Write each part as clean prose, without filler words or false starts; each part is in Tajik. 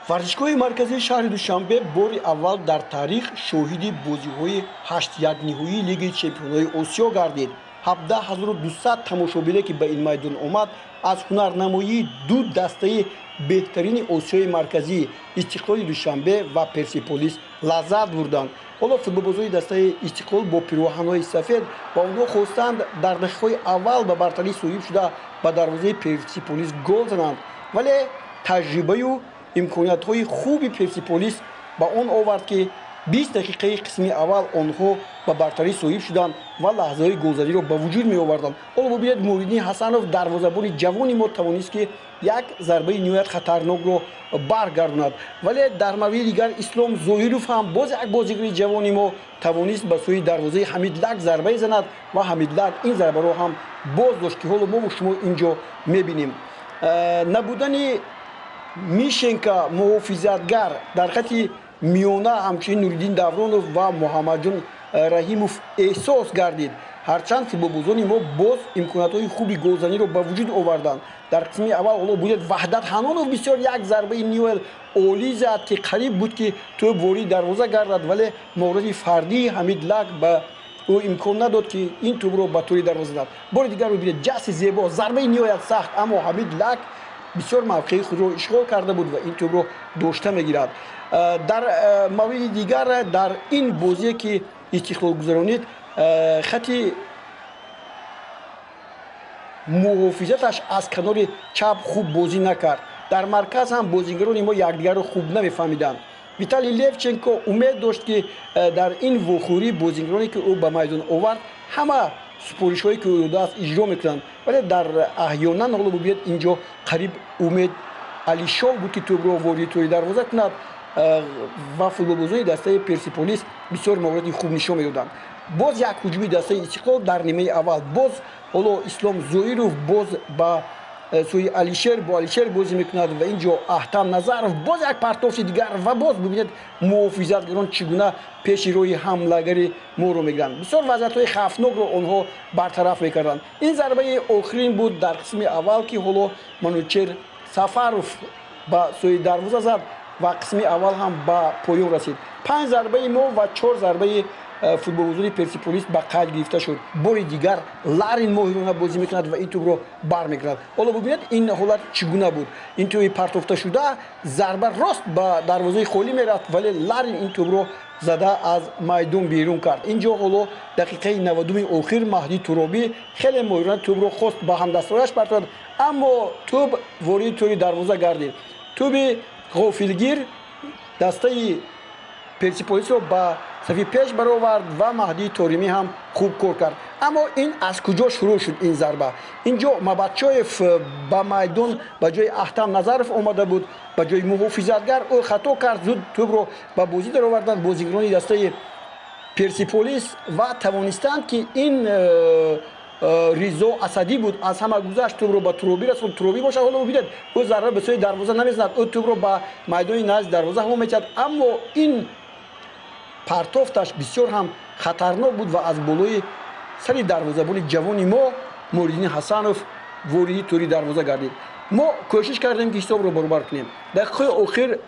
варзишгоҳи марказии шаҳри Душанбе бори аввал дар таърих шоҳиди бозиҳои 8-1-ниҳоии Лигаи Чемпионҳои Осиё гардид. 17200 тамошобине ки ба ин майдон омад, аз ҳунарнамоии ду дастаи беҳтарини Осиёи Марказӣ Истиқлоли Душанбе ва Персеполис лаззат бурданд. ҳоло футболбозони дастаи Истиқлол бо пирвоҳанҳои сафед ба онҳо хостанд дар дақиқаҳои аввал ба бартарӣ соҳиб шуда ба дарвозаи Персеполис гол зананд, вале таҷрибаю имкониятҳои хуби Персеполис ба он овард ки 20 дақиқаи қисми аввал онҳо ба бартарӣ соҳиб шуданд ва лаҳзаҳои голзаниро ба вуҷуд меоварданд. ҳоло бубинед Муҳиддин Ҳасанов дарвозабони ҷавони мо тавонист ки як зарбаи ниҳоят хатарнокро баргардонад, вале дар мавриди дигар Ислом Зоҳиров ҳам боз як бозигари ҷавони мо тавонист ба сӯи дарвозаи Ҳамид Лак зарбае занад ва Ҳамид Лак ин зарбаро ҳам боз дошт ки ҳоло мо шумо инҷо мебинем. Набудани Мишенко муҳофизатгар дар хати миёна ҳамчунин Нуриддин Давронов ва Муҳаммадҷон Раҳимов эҳсос гардид. Ҳарчанд футболбозони мо боз имкониятҳои хуби голзаниро ба вуҷуд оварданд. Дар қисми аввал ҳоло будед Ваҳдат Ҳанонов бисёр як зарбаи ниҳоят олӣ зад ки қариб буд ки тӯб вории дарвоза гардад, вале моҳорати фардии Ҳамид Лак ба ӯ имкон надод ки ин тӯбро ба тӯри дарвоза занад. Бори дигар бубинед ҷасти зебо, зарбаи ниҳоят сахт, аммо Ҳамид Лак бисёр мавқеи худро ишғол карда буд ва ин тӯбро дошта мегирад. Дар мавриди дигар дар ин бозие ки Истиқлол гузаронид, хати муҳофизаташ аз канори чап хуб бозӣ накард. Дар марказ ҳам бозигарони мо якдигарро хуб намефаҳмиданд. Виталий Левченко умед дошт ки дар ин вохӯрӣ бозигароне ки ӯ ба майдон овард ҳама супоришҳое ки ӯ додааст иҷро мекунанд, вале дар аҳёнан ҳоло бубинед инҷо қариб Умед Алишов буд ки тӯбро вории тӯри дарвоза кунад ва футболбозони дастаи Персеполис бисёр моҳорати хуб нишон медоданд. Боз як ҳуҷуми дастаи Истиқлол дар нимаи аввал, боз ҳоло Ислом Зоҳиров боз ба сӯи Алишер бо Алишер бозӣ мекунад ва ин ҷо Аҳтам Назаров боз як партофти дигар ва боз бубинед муҳофизатгарон чӣ гуна пеши роҳи ҳамлагари моро мегиранд. Бисёр вазъиятҳои хавфнокро онҳо бартараф мекарданд. Ин зарбаи охирин буд дар қисми аввал ки ҳоло Манучер Сафаров ба сӯи дарвоза зад ва қисми аввал ҳам ба поён расид. 5 зарбаи мо ва 4 зарбаи футболбозони Персеполис ба қайд гирифта шуд. Бори дигар Ларин моҳирона бозӣ мекунад ва ин тӯбро бармегирад. ҳоло бубинед ин ҳолат чӣ гуна буд. Ин тӯби партофта шуда зарба рост ба дарвозаи холӣ мерафт, вале Ларин ин тӯбро зада аз майдон берун кард. ин ҷо ҳоло дақиқаи 90-уми охир Маҳдӣ Туробӣ хеле моҳирона тӯбро хост ба ҳамдастрояш партояд, аммо тӯб вории тӯри дарвоза гардид. тӯби ғофилгир дастаи Персеполисро ба сафи пеш баровард ва Маҳдии Торимӣ ҳам хуб кор кард. Аммо ин аз куҷо шурӯъ шуд ин зарба? Ин ҷо Мабадчоев ба майдон ба ҷои Аҳтам Назаров омада буд, ба ҷои муҳофизатгар ӯ хато кард, зуд тӯбро ба бозӣ дароварданд бозигарони дастаи Персеполис ва тавонистанд ки ин Ризо Асадӣ буд аз ҳама гузашт, тӯбро ба Туробӣ расонд. Туробӣ бошад ҳоло бубинед ӯ зарба ба сӯи дарвоза намезанад, ӯ тӯбро ба майдони назди дарвоза ҳамон мечад, аммо ин партофташ бисёр ҳам хатарнок буд ва аз болои сари дарвозабони ҷавони мо Муҳиддин Ҳасанов вории тӯри дарвоза гардид. Мо кӯшиш кардем ки ҳисобро баробар кунем. Дақиқаи охир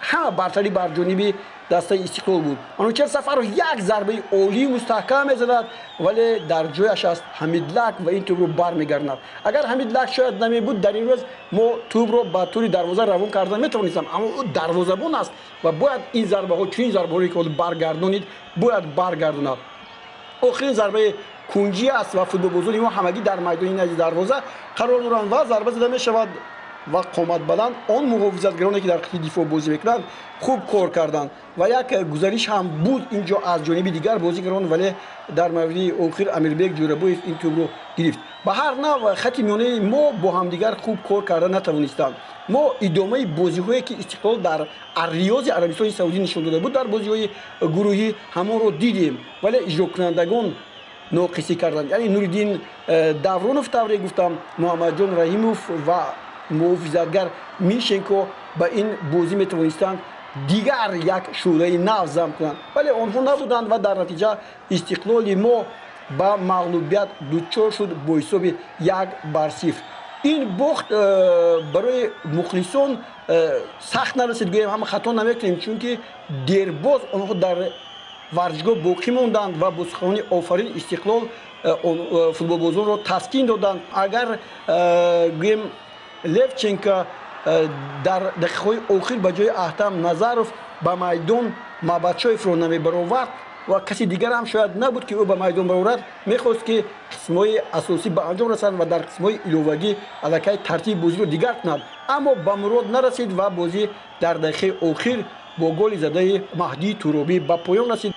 ҳама бартарӣ бар ҷониби дастаи Истиқлол буд. Манучер Сафаров як зарбаи олию мустаҳкам мезанад, вале дар ҷояш аст Ҳамид Лак ва ин тӯбро бармегардонад. Агар Ҳамид Лак шояд намебуд, дар ин рӯз мо тӯбро ба тӯри дарвоза равон карда метавонистам, аммо ӯ дарвозабон аст ва бояд ин зарбаҳо, чунин зарбаҳое ки баргардонид, бояд баргардонад. охирин зарбаи кунҷӣ аст ва футболбозони мо ҳамагӣ дар майдони назди дарвоза қарор доранд ва зарба зада мешавад ва қоматбаланд он муҳофизатгароне ки дар қисми дифоъ бозӣ мекунанд хуб кор карданд ва як гузариш ҳам буд инҷо аз ҷониби дигар бозигарон, вале дар мавриди охир Амирбек Ҷӯрабоев ин тӯбро гирифт. Ба ҳар нав хати миёнаи мо бо ҳамдигар хуб кор карда натавонистанд. мо идомаи бозиҳое ки Истиқлол дар Ар-Риёзи Арабистони Саудӣ нишон дода буд дар бозиҳои гурӯҳӣ ҳамонро дидем, вале иҷрокунандагон ноқисӣ карданд. Яъне Нуриддин Давронов тавре гуфтам, Муҳаммадҷон Раҳимов ва муҳофизатгар Мишенко ба ин бозӣ метавонистанд дигар як шӯълаи нав зам кунанд, вале онҳо набуданд ва дар натиҷа Истиқлоли мо ба мағлубият дучор шуд бо ҳисоби 1-0. این باخت برای مخلصان سخت نرسید، گویم همه خطا نمیکنیم، چون که دیرباز آنها در ورزشگاه باقی موندند و با سخنان آفرین استقلال فوتبالبازان را تسکین دادند. اگر گویم لفچنکو در دقیقه‌های آخر به جای احتم نظرов به میدان مابچویف را نمیبرآورد و کسی دیگر هم شاید نبود که او به میدان برآورد، میخواست که قسم‌های اساسی به انجام رسند و در قسم‌های ایلوگی الکی ترتیب بازی رو دیگر کند، اما به مراد نرسید و بازی در دقیقه آخر با گل زده مهدی ترابی به پایان رسید.